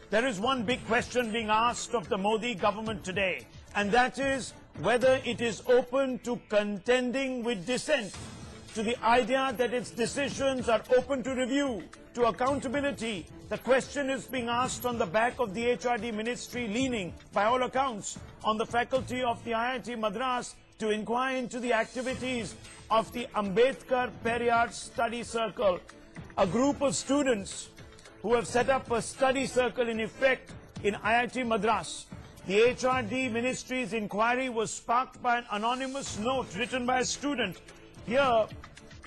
There is one big question being asked of the Modi government today, and that is whether it is open to contending with dissent, to the idea that its decisions are open to review, to accountability. The question is being asked on the back of the HRD ministry leaning, by all accounts, on the faculty of the IIT-Madras to inquire into the activities of the Ambedkar Periyar Student Circle, a group of students who have set up a study circle in effect in IIT-Madras. The HRD ministry's inquiry was sparked by an anonymous note written by a student. Here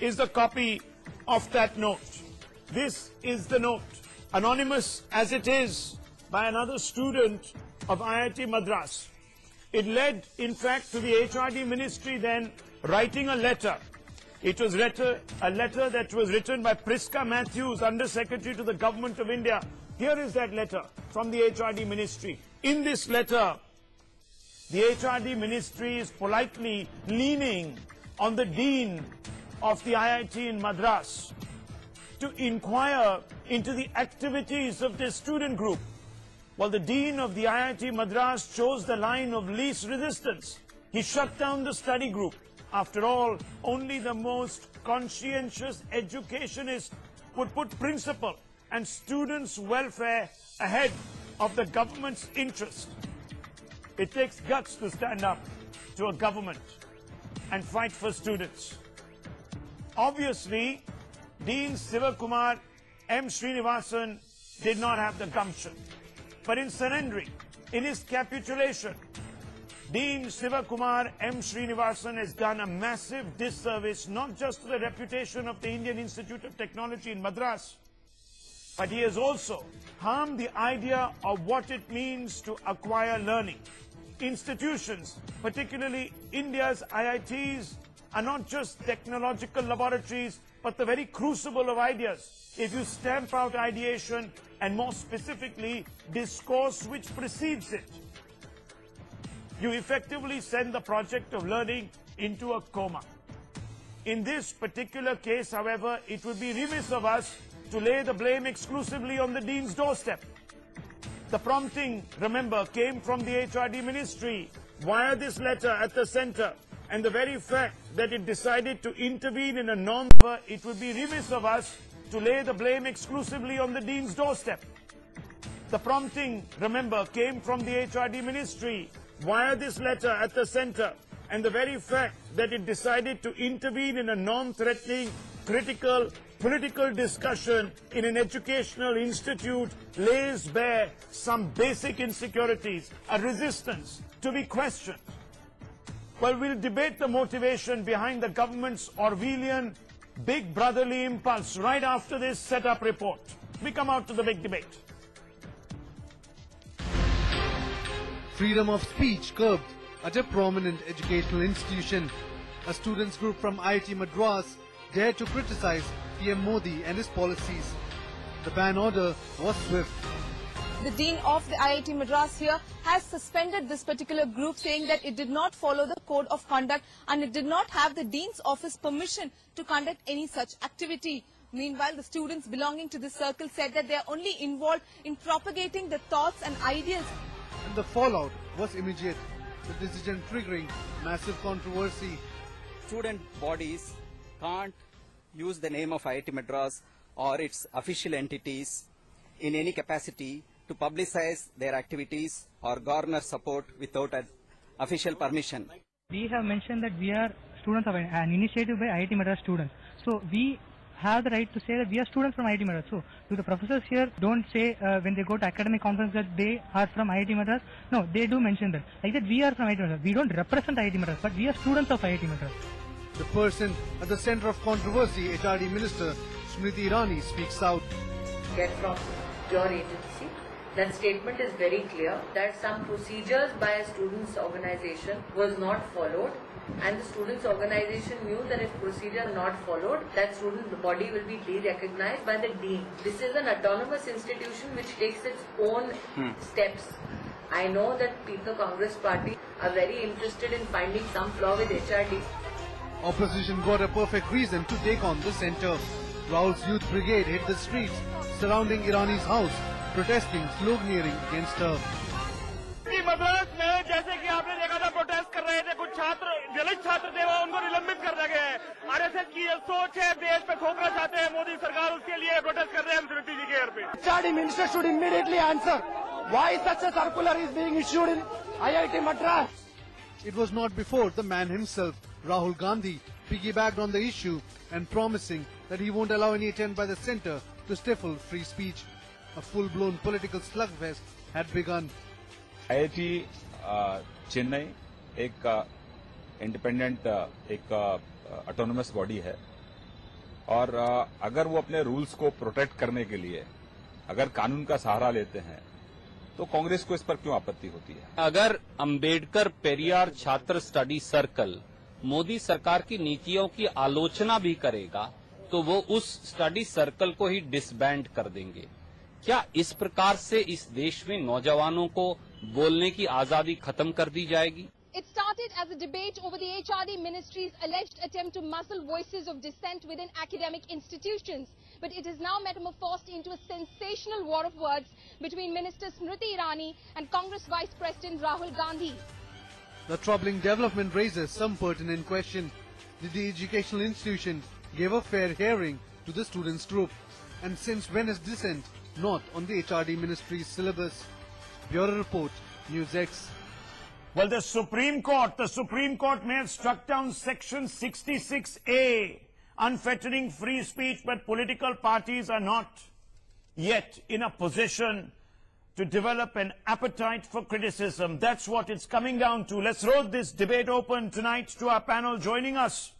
is the copy of that note. This is the note, anonymous as it is, by another student of IIT-Madras. It led, in fact, to the HRD ministry then writing a letter. It was a letter that was written by Priska Matthews, Under Secretary to the Government of India. Here is that letter from the HRD ministry. In this letter, the HRD ministry is politely leaning on the Dean of the IIT in Madras to inquire into the activities of this student group. While the Dean of the IIT Madras chose the line of least resistance, he shut down the study group. After all, only the most conscientious educationist would put principle and students' welfare ahead of the government's interest. It takes guts to stand up to a government and fight for students. Obviously, Dean Sivakumar M. Srinivasan did not have the gumption. But in surrendering, in his capitulation, Dean Sivakumar M. Srinivasan has done a massive disservice not just to the reputation of the Indian Institute of Technology in Madras, but he has also harmed the idea of what it means to acquire learning. Institutions, particularly India's IITs, are not just technological laboratories, but the very crucible of ideas. If you stamp out ideation, and more specifically, discourse which precedes it, you effectively send the project of learning into a coma. In this particular case, however, it would be remiss of us to lay the blame exclusively on the Dean's doorstep. The prompting, remember, came from the HRD ministry via this letter at the center, and the very fact that it decided to intervene in a norm, it would be remiss of us to lay the blame exclusively on the Dean's doorstep. The prompting, remember, came from the HRD ministry via this letter at the center, and the very fact that it decided to intervene in a norm-threatening, critical, political discussion in an educational institute lays bare some basic insecurities, a resistance to be questioned. Well, we'll debate the motivation behind the government's Orwellian big brotherly impulse right after this setup report. We come out to the big debate. Freedom of speech curbed at a prominent educational institution. A students group from IIT Madras dared to criticize PM Modi and his policies. The ban order was swift. The Dean of the IIT Madras here has suspended this particular group, saying that it did not follow the code of conduct and it did not have the Dean's office permission to conduct any such activity. Meanwhile, the students belonging to this circle said that they are only involved in propagating the thoughts and ideas. And the fallout was immediate, the decision triggering massive controversy. Student bodies can't use the name of IIT Madras or its official entities in any capacity to publicize their activities or garner support without an official permission. We have mentioned that we are students of an initiative by IIT Madras students. So we have the right to say that we are students from IIT Madras. So do the professors here don't say when they go to academic conference that they are from IIT Madras? No, they do mention that. Like that we are from IIT Madras. We don't represent IIT Madras, but we are students of IIT Madras. The person at the center of controversy, HRD Minister Smriti Irani, speaks out. Get from your agency. That statement is very clear that some procedures by a students' organization was not followed, and the students' organization knew that if procedure not followed, that student body will be de-recognized by the dean. This is an autonomous institution which takes its own steps. I know that people, Congress party, are very interested in finding some flaw with HRD. Opposition got a perfect reason to take on the center. Raul's Youth Brigade hit the streets surrounding Irani's house protesting, sloganeering against her. Madras में जैसे कि आपने देखा था protest कर रहे थे कुछ छात्र, दलित छात्र थे, वो उनको निलंबित कर दिया गया है। आरएसएस की ये सोच है, देश पे ठोकना चाहते हैं मोदी सरकार, उसके लिए प्रोटेस्ट कर रहे हैं हम श्रीमती जी के घर पे। HRD minister should immediately answer why such a circular is being issued in IIT Madras. It was not before the man himself, Rahul Gandhi, piggybacked on the issue and promising that he won't allow any attempt by the centre to stifle free speech. A full-blown political slugfest had begun. IIT Chennai एक independent एक autonomous body है और अगर वो अपने rules को protect करने के लिए अगर कानून का सहारा लेते हैं तो कांग्रेस को इस पर क्यों आपत्ति होती है? अगर अंबेडकर पेरियार छात्र स्टडी सर्कल मोदी सरकार की नीतियों की आलोचना भी करेगा तो वो उस स्टडी सर्कल को ही डिसबैंड कर देंगे। क्या इस प्रकार से इस देश में नौजवानों को बोलने की आजादी खत्म कर दी जाएगी? It started as a debate over the HRD ministry's alleged attempt to muzzle voices of dissent within academic institutions, but it has now metamorphosed into a sensational war of words between Minister Smriti Irani and Congress Vice President Rahul Gandhi. The troubling development raises some pertinent question. Did the educational institution give a fair hearing to the students' group? And since when is dissent not on the HRD ministry's syllabus? Bureau Report, News X. Well, the Supreme Court may have struck down Section 66A, unfettering free speech, but political parties are not yet in a position to develop an appetite for criticism. That's what it's coming down to. Let's roll this debate open tonight to our panel. Joining us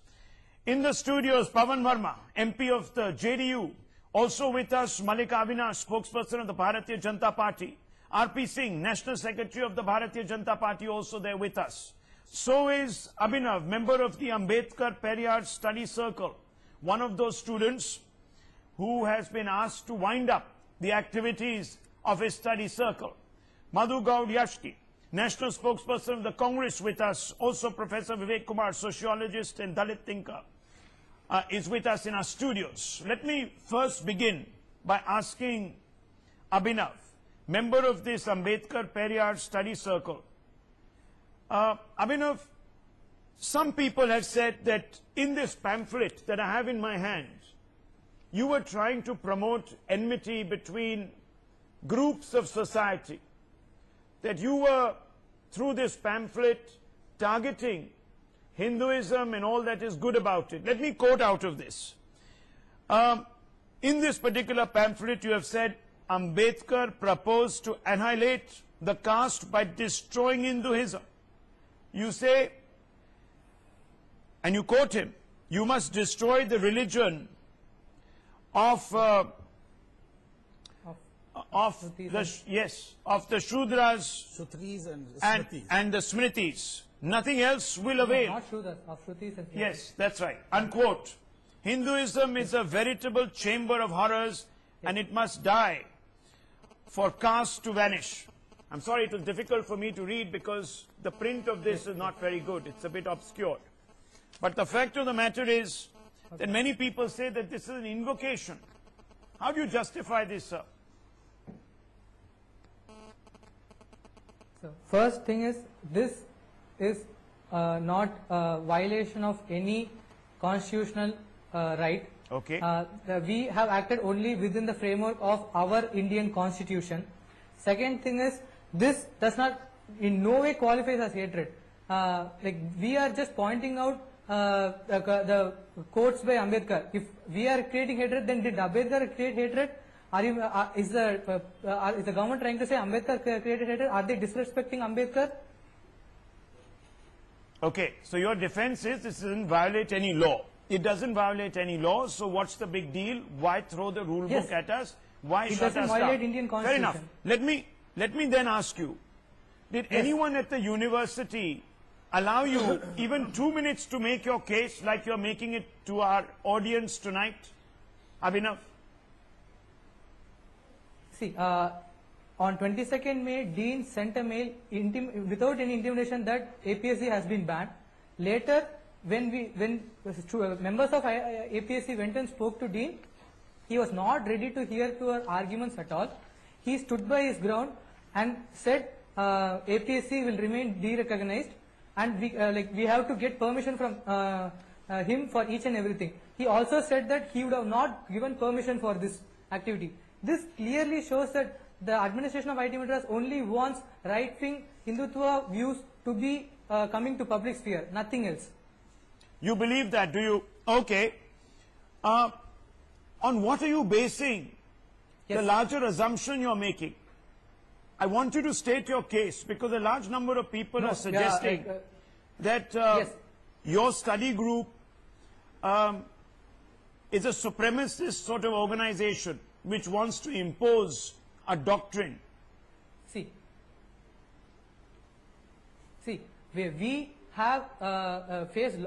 in the studios, Pawan Verma, MP of the JDU. Also with us, Malika Avinash, spokesperson of the Bharatiya Janata Party. R.P. Singh, National Secretary of the Bharatiya Janata Party, also there with us. So is Abhinav, member of the Ambedkar Periyar Student Circle, one of those students who has been asked to wind up the activities of his study circle. Madhu Gaud Yashki, National Spokesperson of the Congress with us, also Professor Vivek Kumar, sociologist and Dalit thinker, is with us in our studios. Let me first begin by asking Abhinav, member of this Ambedkar Periyar Study Circle. Abhinav, some people have said that in this pamphlet that I have in my hand, you were trying to promote enmity between groups of society, that you were, through this pamphlet, targeting Hinduism and all that is good about it. Let me quote out of this. In this particular pamphlet, you have said, Ambedkar proposed to annihilate the caste by destroying Hinduism. You say, and you quote him, you must destroy the religion of the Shudras and the Smritis. Nothing else will avail. Not Shudras, of Shrutis and Smritis. Yes, that's right. Unquote. Hinduism is a veritable chamber of horrors and it must die for caste to vanish. I'm sorry, it was difficult for me to read because the print of this is not very good. It's a bit obscured. But the fact of the matter is that many people say that this is an invocation. How do you justify this, sir? So, first thing is, this is not a violation of any constitutional right. Okay. We have acted only within the framework of our Indian constitution. Second thing is, this does not in no way qualifies as hatred. Like we are just pointing out the quotes by Ambedkar. If we are creating hatred, then did Ambedkar create hatred? Is the government trying to say Ambedkar created hatred? Are they disrespecting Ambedkar? Okay, so your defense is this doesn't violate any law. It doesn't violate any law, so what's the big deal? Why throw the rule book at us? Why shut us down? It doesn't violate Indian constitution. Fair enough. Let me then ask you, did anyone at the university allow you even 2 minutes to make your case like you're making it to our audience tonight? Abhinav? See, on 22nd May, Dean sent a mail without any intimidation that APSC has been banned. Later, when members of APSC went and spoke to Dean, he was not ready to hear to our arguments at all. he stood by his ground and said APSC will remain derecognized, and we have to get permission from him for each and everything. He also said that he would have not given permission for this activity. This clearly shows that the administration of IIT Madras only wants right-wing Hindutva views to be coming to public sphere, nothing else. You believe that, do you? Okay. On what are you basing the larger assumption you're making? I want you to state your case, because a large number of people are suggesting that your study group is a supremacist sort of organization which wants to impose a doctrine. See, we have faced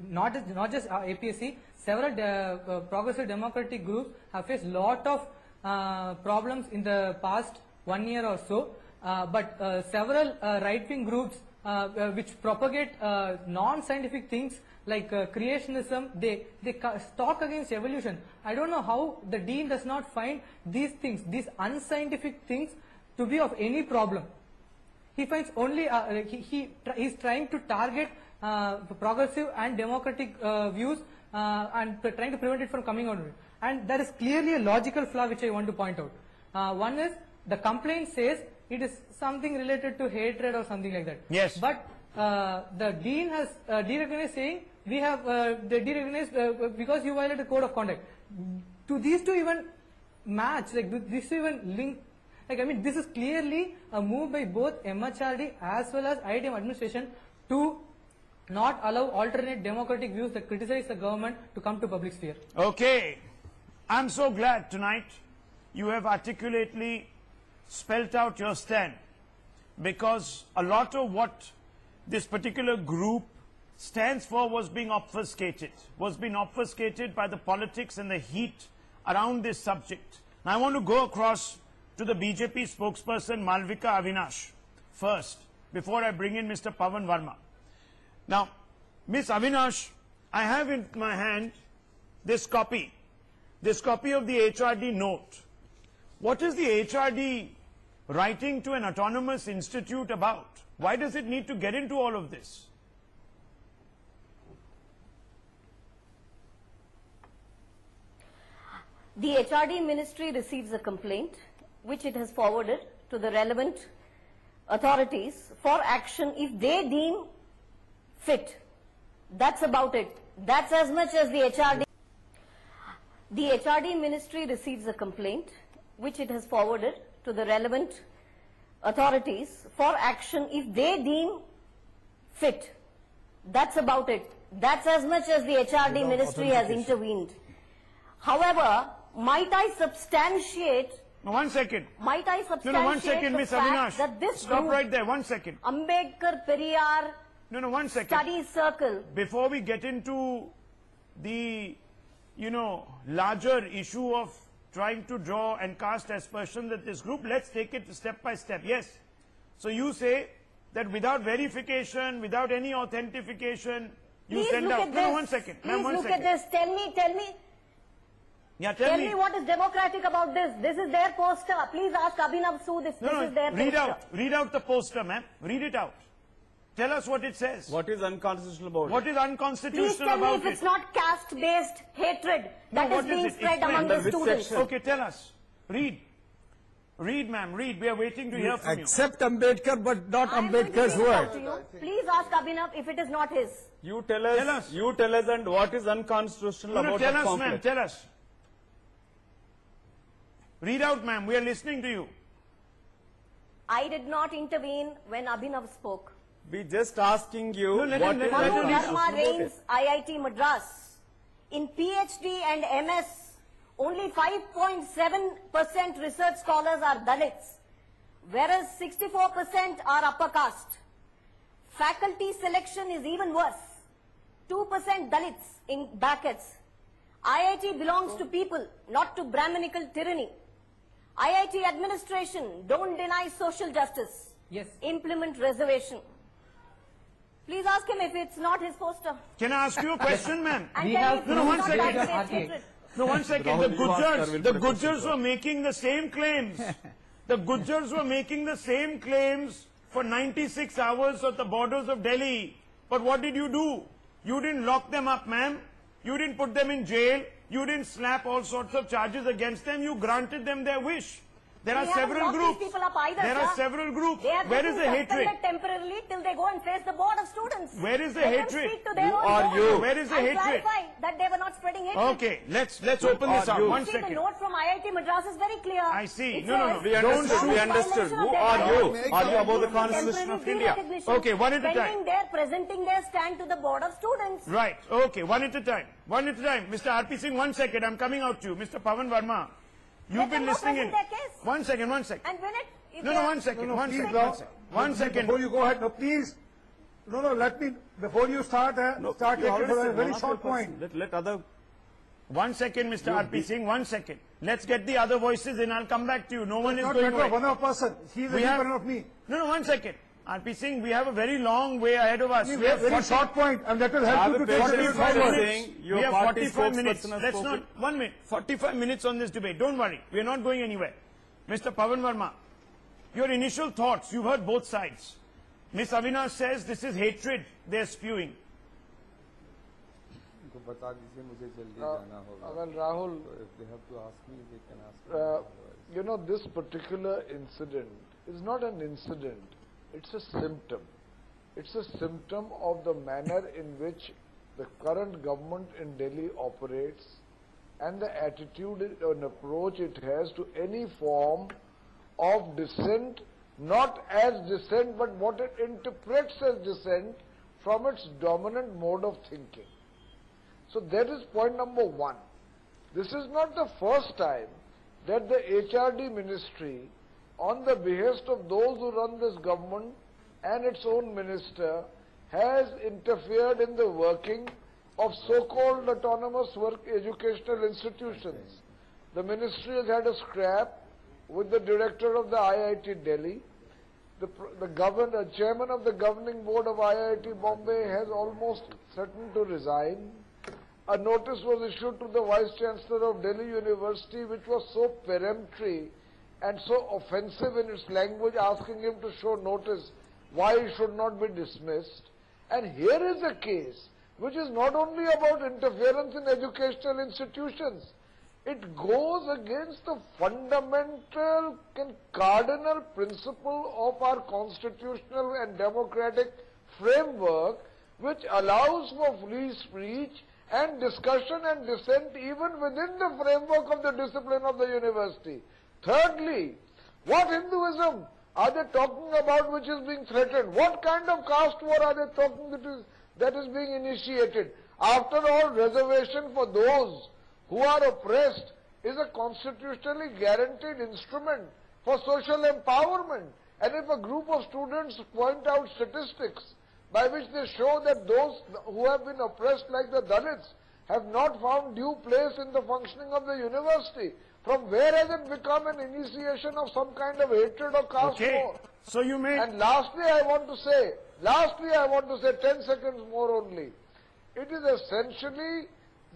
not just APSC, several progressive democratic groups have faced lot of problems in the past 1 year or so, but several right-wing groups which propagate non-scientific things like creationism, they talk against evolution. I don't know how the dean does not find these things, these unscientific things, to be of any problem. He finds only he is trying to target progressive and democratic views and trying to prevent it from coming out of it. And there is clearly a logical flaw which I want to point out. One is, the complaint says it is something related to hatred or something like that. Yes. But the dean has derecognized, saying we have derecognized because you violated the code of conduct. Do these two even match? Like, do these two even link? Like, I mean, this is clearly a move by both MHRD as well as IITM administration to not allow alternate democratic views that criticize the government to come to public sphere. Okay. I'm so glad tonight you have articulately spelt out your stand, because a lot of what this particular group stands for was being obfuscated by the politics and the heat around this subject. Now I want to go across to the BJP spokesperson Malvika Avinash first, before I bring in Mr. Pavan Verma. Now, Ms. Avinash, I have in my hand this copy of the HRD note. What is the HRD writing to an autonomous institute about? Why does it need to get into all of this? The HRD ministry receives a complaint which it has forwarded to the relevant authorities for action if they deem fit. That's about it. That's as much as the HRD. The HRD ministry receives a complaint which it has forwarded to the relevant authorities for action if they deem fit. That's about it. That's as much as the HRD ministry has intervened. However, might I substantiate... No, 1 second. Might I substantiate no, 1 second, Ms. Avinash. That this Stop right there, 1 second. Ambedkar Periyar No, 1 second. Study Circle. Before we get into the, larger issue of trying to draw and cast aspersions at this group, let's take it step by step. Yes. So you say that without verification, without any authentication, you send out... No, 1 second. Please look at this. Tell me. Yeah, tell me what is democratic about this. This is their poster. Please ask Abhinav Sood if this is their poster. Read out the poster, ma'am. Read it out. Tell us what it says. What is unconstitutional about it? What is unconstitutional about it? Please tell me if it's not caste-based hatred that is being spread among the students. Okay, tell us. Read. Read, ma'am. Read. We are waiting to hear from you. Accept Ambedkar, but not Ambedkar's word. Please ask Abhinav if it is not his. You tell us. You tell us, and what is unconstitutional about the pamphlet? Tell us, ma'am. Tell us. Read out, ma'am. We are listening to you. I did not intervene when Abhinav spoke. We just asking you what is Verma reigns IIT Madras. In PhD and MS, only 5.7% research scholars are Dalits, whereas 64% are upper caste. Faculty selection is even worse. 2% Dalits in brackets. IIT belongs to people, not to Brahminical tyranny. IIT administration, don't deny social justice. Yes. Implement reservation. Please ask him if it's not his poster. Can I ask you a question, ma'am? We have no, 1 second. No, one second. The Gujars were making the same claims. The Gujars were making the same claims for 96 hours at the borders of Delhi. But what did you do? You didn't lock them up, ma'am. You didn't put them in jail. You didn't slap all sorts of charges against them. You granted them their wish. There are several groups. There are several groups. Where is the hatred? Temporarily till they go and face the board of students. Where is the hatred? Who are you? Where is the hatred? That they were not spreading hatred. Okay, let's open this up. 1 second. The note from IIT Madras is very clear. I see. No. We understood. Who are you? Are you above the Constitution of India? Okay, one at a time. Presenting their stand to the board of students. Right. Okay, one at a time. One at a time. Mr. R.P. Singh, 1 second. I'm coming out to you. Mr. Pavan Verma. You've been listening in. 1 second. And when it... No, 1 second. 1 second. 1 second. Before you go ahead, no, please. No, let me, before you start your a very short point. Let other... 1 second, Mr. R.P. Singh, 1 second. Let's get the other voices in. I'll come back to you. No one is going away. One person. He is independent of me. No, 1 second. R.P. Singh, we have a very long way ahead of us. We have a very short point, and that will help you to take 45 minutes. We have 45 minutes. Let's not, 1 minute, 45 minutes on this debate. Don't worry. We are not going anywhere. Mr. Pavan Verma, your initial thoughts, you've heard both sides. Ms. Avinash says this is hatred they're spewing. Well, Rahul, if they have to ask me, they can ask me. You know, this particular incident is not an incident. It's a symptom. It's a symptom of the manner in which the current government in Delhi operates and the attitude and approach it has to any form of dissent, not as dissent, but what it interprets as dissent from its dominant mode of thinking. So that is point number one. This is not the first time that the HRD ministry, on the behest of those who run this government and its own minister, has interfered in the working of so-called autonomous educational institutions. The ministry has had a scrap with the director of the IIT Delhi. The chairman of the governing board of IIT Bombay has almost threatened to resign. A notice was issued to the Vice Chancellor of Delhi University which was so peremptory and so offensive in its language, asking him to show notice why he should not be dismissed. And here is a case which is not only about interference in educational institutions, it goes against the fundamental and cardinal principle of our constitutional and democratic framework, which allows for free speech and discussion and dissent even within the framework of the discipline of the university. Thirdly, what Hinduism are they talking about which is being threatened? What kind of caste war are they talking that is being initiated? After all, reservation for those who are oppressed is a constitutionally guaranteed instrument for social empowerment. And if a group of students point out statistics by which they show that those who have been oppressed, like the Dalits, have not found due place in the functioning of the university, from where has it become an initiation of some kind of hatred or caste war? So you may... And lastly I want to say, 10 seconds more only, it is essentially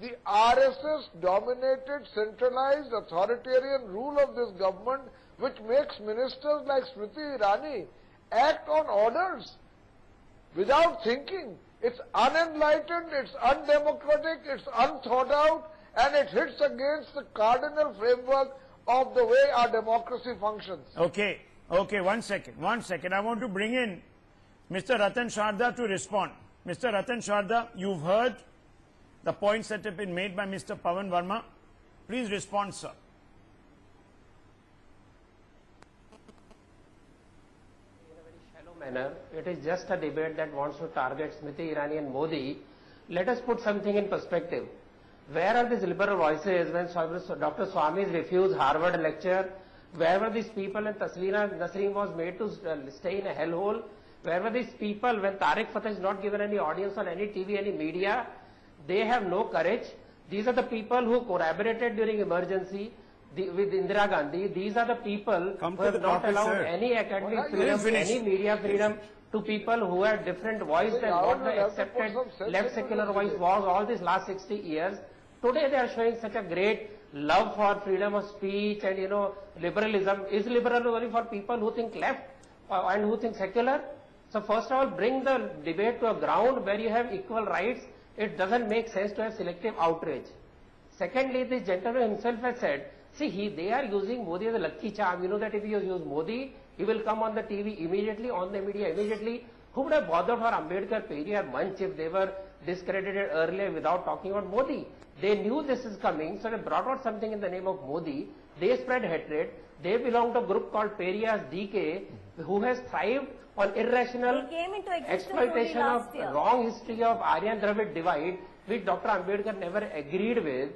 the RSS-dominated, centralized, authoritarian rule of this government which makes ministers like Smriti Irani act on orders without thinking. It's unenlightened, it's undemocratic, it's unthought out, and it hits against the cardinal framework of the way our democracy functions. Okay, 1 second. I want to bring in Mr. Ratan Sharda to respond. Mr. Ratan Sharda, you've heard the points that have been made by Mr. Pavan Verma. Please respond, sir. Manner. It is just a debate that wants to target Smriti Irani and Modi. Let us put something in perspective. Where are these liberal voices when Dr. Swami's refused Harvard lecture? Where were these people when Tasleena Nasreen was made to stay in a hellhole? Where were these people when Tariq Fateh is not given any audience on any TV, any media? They have no courage. These are the people who collaborated during emergency with Indira Gandhi. These are the people who have not allowed any academic freedom, any media freedom to people who had different voice than what the accepted left secular voice was all these last 60 years. Today they are showing such a great love for freedom of speech and, you know, liberalism. Is liberalism only for people who think left and who think secular? So first of all, bring the debate to a ground where you have equal rights. It doesn't make sense to have selective outrage. Secondly, this gentleman himself has said, see, they are using Modi as a lucky charm. You know that if you use Modi, he will come on the TV immediately, on the media immediately. Who would have bothered for Ambedkar Periyar Manch if they were discredited earlier without talking about Modi? They knew this is coming, so they brought out something in the name of Modi. They spread hatred. They belong to a group called Periyar's DK, who has thrived on irrational exploitation of wrong history of Aryan Dravid divide, which Dr. Ambedkar never agreed with.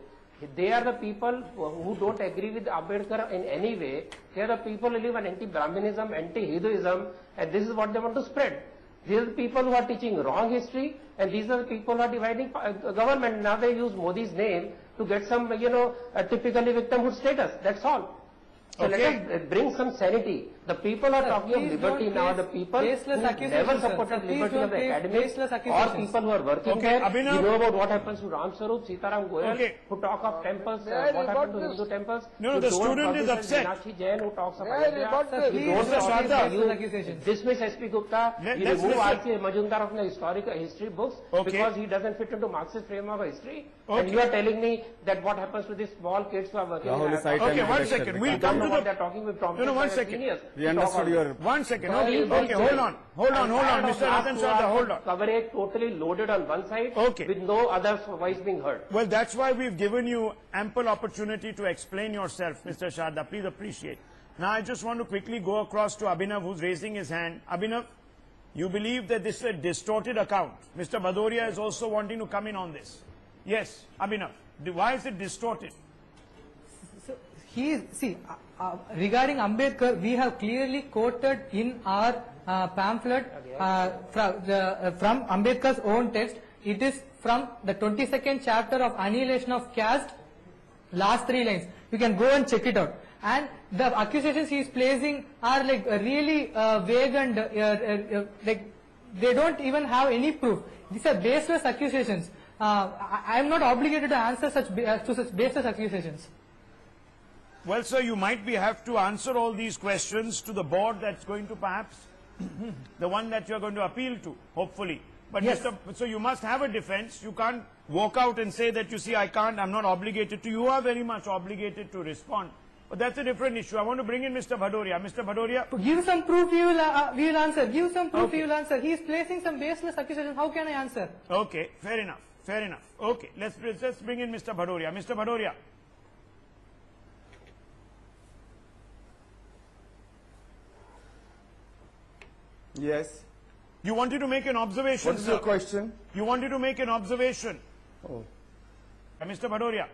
They are the people who don't agree with Ambedkar in any way. They are the people who live on anti-Brahminism, anti-Hinduism, and this is what they want to spread. These are the people who are teaching wrong history, and these are the people who are dividing government. Now they use Modi's name to get some, you know, typically victimhood status. That's all. So let us bring some sanity. The people are talking of liberty now. The people who never supported liberty of the academics or people who are working there. You know about what happens to Ram Sarup, Sitaram Goyal, who talk of temples, what happened to Hindu temples. No, the student is upset. Meenakshi Jain, who talks of Ayodhya. You don't dismiss SP Gupta. You remove R.C. Majumdar from the historical history books because he doesn't fit into Marxist framework of history. And you are telling me that what happens to these small kids who are working in Okay, 1 second. We'll come to the... They're talking with Tom. No, 1 second. We understood your... 1 second. Okay, hold on. Mr. Ratan Shah, hold on. Coverage totally loaded on one side with no other voice being heard. Well, that's why we've given you ample opportunity to explain yourself, Mr. Sharda. Please appreciate. Now, I just want to quickly go across to Abhinav, who's raising his hand. Abhinav, you believe that this is a distorted account. Mr. Bhadoria is also wanting to come in on this. Yes, Abhinav. Why is it distorted? So, regarding Ambedkar, we have clearly quoted in our pamphlet from Ambedkar's own text. It is from the 22nd chapter of Annihilation of Caste, last 3 lines. You can go and check it out. And the accusations he is placing are like really vague and like they don't even have any proof. These are baseless accusations. I am not obligated to answer such baseless accusations. Well, sir, you might have to answer all these questions to the board that's going to perhaps, the one that you're going to appeal to, hopefully. But yes. So you must have a defense. You can't walk out and say that, you see, I'm not obligated to. You are very much obligated to respond. But that's a different issue. I want to bring in Mr. Bhadoria. Mr. Bhadoria. Give some proof, we will answer. Give some proof, we will answer. He is placing some baseless accusations. How can I answer? Okay, fair enough. Fair enough. Okay, let's bring in Mr. Bhadoria. Mr. Bhadoria. Yes. You wanted to make an observation. What is your question? You wanted to make an observation. Oh. Mr. Bhadoria.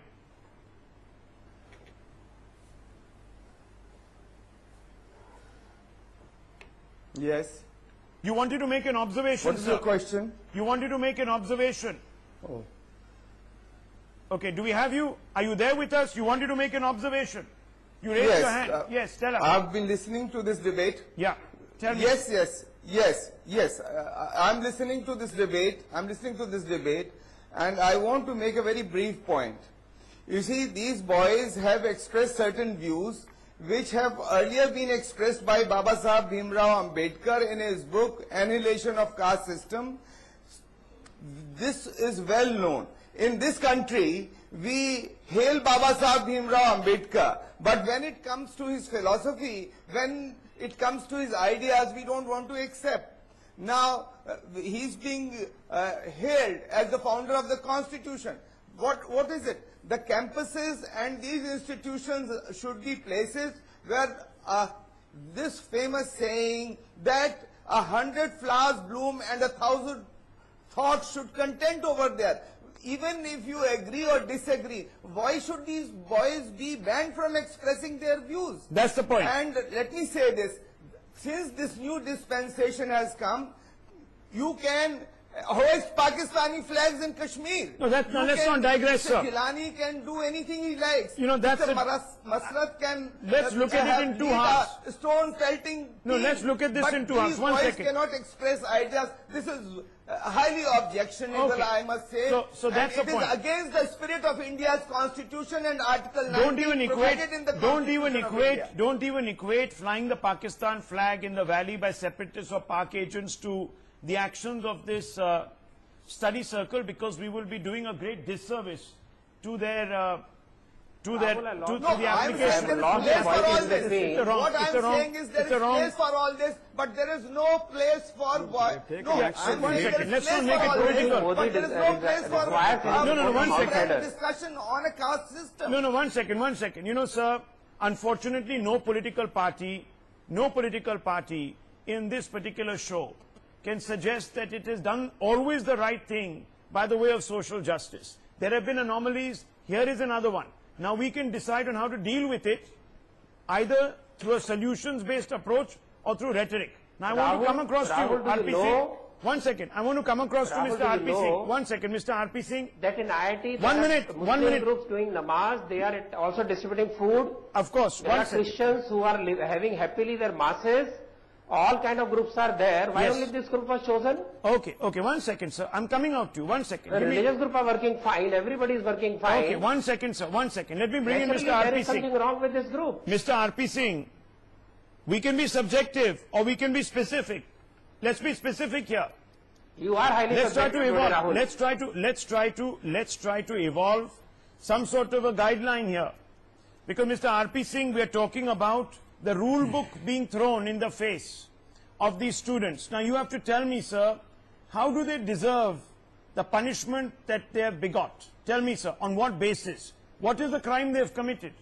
Yes. You wanted to make an observation. What is your question? You wanted to make an observation. Oh. Okay, do we have you? Are you there with us? You wanted to make an observation. You raised your hand. Yes, tell us. I've been listening to this debate. Yeah, tell me. Yes. I'm listening to this debate. And I want to make a very brief point. You see, these boys have expressed certain views which have earlier been expressed by Baba Saheb Bhimrao Ambedkar in his book Annihilation of Caste System. This is well known. In this country, we hail Baba Saheb Bhimrao Ambedkar, but when it comes to his philosophy, when it comes to his ideas, we don't want to accept. Now, he's being hailed as the founder of the Constitution. What is it? The campuses and these institutions should be places where this famous saying that 100 flowers bloom and 1,000 thoughts should contend over there. Even if you agree or disagree, why should these boys be banned from expressing their views? That's the point. And let me say this, since this new dispensation has come, you can hoist Pakistani flags in Kashmir. No, let's not digress, sir. Mr. Gilani can do anything he likes. You know, that's Mr. Masrat can. Let's look at it in two halves. Stone felting. No, let's look at this in two halves. One second. These boys cannot express ideas. This is highly objectionable, Okay. I must say. So that's the point. It is against the spirit of India's constitution and Article 19 Don't even equate flying the Pakistan flag in the valley by separatists or Pak agents to the actions of this study circle, because we will be doing a great disservice to their the application. What I'm saying is there is place for all this, but there is no place for boy. No, one second. Let's not make it political. But there is no place for one second. discussion on a caste system. No, one second. You know, sir, unfortunately, no political party in this particular show can suggest that it has done always the right thing by the way of social justice. There have been anomalies. Here is another one. Now we can decide on how to deal with it, either through a solutions-based approach or through rhetoric. Now I want to come across to you, RP Singh. One second. I want to come across to Mr. RP Singh. One second, Mr. RP Singh. That in IIT, one minute. Groups doing namaz, they are also distributing food. Of course. There are Christians who are having happily their masses. All kind of groups are there. Why only this group was chosen? Okay. One second, sir. I'm coming out to you. One second. The religious group are working fine. Everybody is working fine. Okay, 1 second, sir. 1 second. Let me bring in Mr. RP Singh. There is something wrong with this group. Mr. RP Singh, we can be subjective or we can be specific. Let's be specific here. You are highly subjective. Let's try to evolve some sort of a guideline here. Because Mr. RP Singh, we are talking about the rule book being thrown in the face of these students. Now you have to tell me, sir, how do they deserve the punishment that they have begot? Tell me, sir, on what basis? What is the crime they have committed?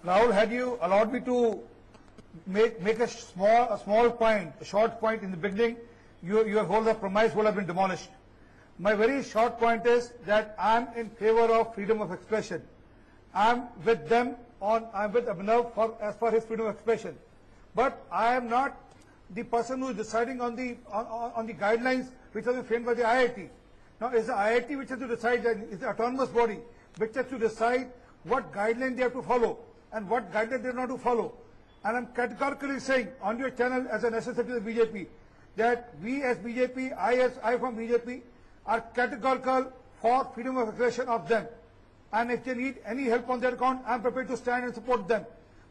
Rahul, had you allowed me to make a small point, a short point in the beginning, your whole premise would have been demolished. My very short point is that I am in favor of freedom of expression. I am with them I am with Abhinav as far as freedom of expression. But I am not the person who is deciding on the guidelines which have been framed by the IIT. Now, it's the IIT which has to decide, that it's the autonomous body which has to decide what guideline they have to follow and what guideline they are not to follow. And I'm categorically saying on your channel as an associate to the BJP that we as BJP, I from BJP, are categorical for freedom of expression of them. And if they need any help on their account, I am prepared to stand and support them.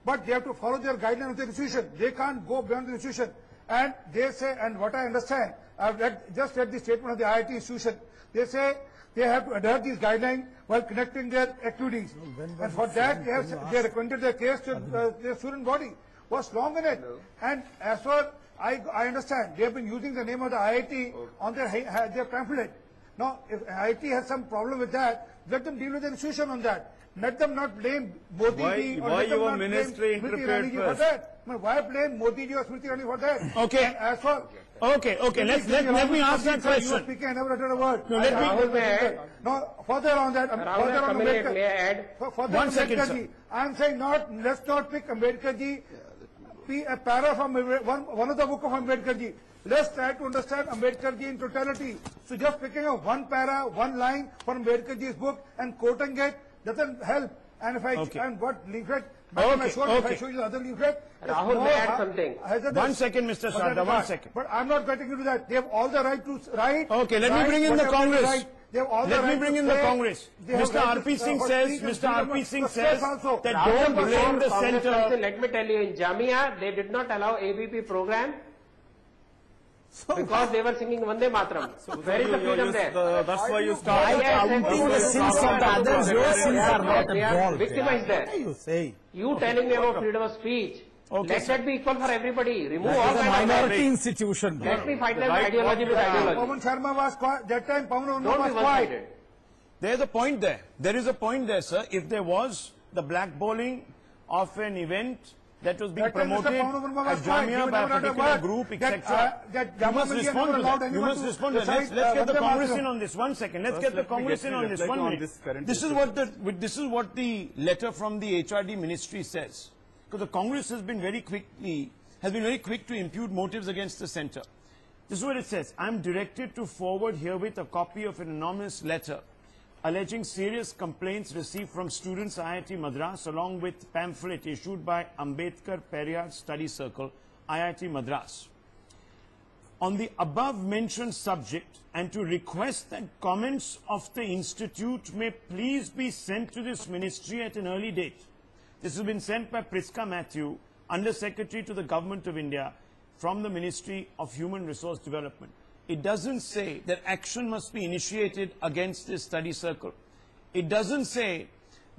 But they have to follow their guidelines of the institution. They can't go beyond the institution. And they say, and what I understand, I've just read the statement of the IIT institution, they say they have to adhere these guidelines while conducting their activities. And for that, they recommended their case to their student body. What's wrong in it? And as far I understand, they have been using the name of the IIT on their pamphlet. Now, if IIT has some problem with that, let them deal with the institution on that. Let them not blame Modi ji or let them not blame Smriti Irani ji for that. Why blame Modi ji or Smriti Irani for that? Okay. And as for Okay. Let me ask that question. You are speaking, I never uttered a word. No, further on that, further on Ambedkar. 1 second, sir. I am saying let's not pick Ambedkar ji, a para from one of the book of Ambedkar ji. Let's try to understand Ambedkar ji in totality. So just picking up one para, one line from Ambedkar ji's book and quoting it doesn't help. And if and what leaflet, if I show you the other leaflet. Rahul, may I add something? 1 second, Mr. Sarda, 1 second. But I'm not getting into that. They have all the right to write. Okay, let me bring in the Congress. Let me bring in the Congress. Mr. RP Singh says that don't blame the center. Let me tell you, in Jamia, they did not allow ABP program because they were singing Vande Mataram. Where is the freedom there? That's why you start counting the sins of the others. Your sins are not involved. Victimized there. You telling me about freedom of speech. Let that be equal for everybody. Remove all minority institution. Let me fight that ideology with ideology. Pawan Sharma was quiet. That time Pawan Don't was be quiet. one-sided. There's a point there. There is a point there, sir. If there was the blackballing of an event that was being promoted at Jamia by a particular group, etc., you must respond to that. You must respond to that. Let's get the Congress in on this. 1 second. Let's get the Congress in on this. 1 minute. This is what the letter from the HRD ministry says. because the Congress has been very quick to impute motives against the centre. This is what it says. I am directed to forward herewith a copy of an anonymous letter alleging serious complaints received from students IIT Madras along with pamphlet issued by Ambedkar Periyar Student Circle, IIT Madras, on the above mentioned subject, and to request that comments of the institute may please be sent to this ministry at an early date. This has been sent by Priska Matthew, Under Secretary to the Government of India, from the Ministry of Human Resource Development. It doesn't say that action must be initiated against this study circle. It doesn't say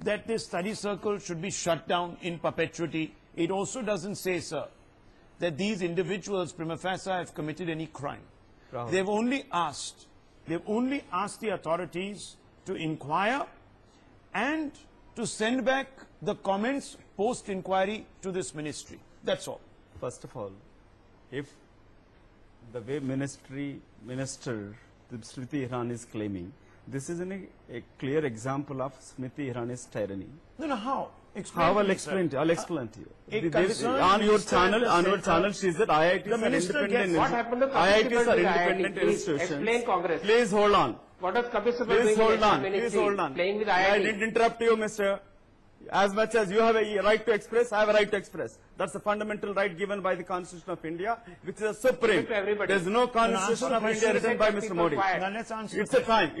that this study circle should be shut down in perpetuity. It also doesn't say, sir, that these individuals, prima facie, have committed any crime. Rahul. They've only asked the authorities to inquire and to send back the comments post-inquiry to this ministry. That's all. First of all, if the way Minister Smriti Irani is claiming, this is a clear example of Smriti Irani's tyranny. No, how? I'll explain to you. On your channel, she said IITs are independent. What happened to IITs are independent Please institutions. explain Congress. Please hold on. What does Kapil Sibal Please doing hold in on. the Please hold on. Playing with I IIT? didn't interrupt you, Mr. As much as you have a right to express, I have a right to express. That's a fundamental right given by the Constitution of India, which is a supreme. There is no Constitution of India written by Mr. Modi.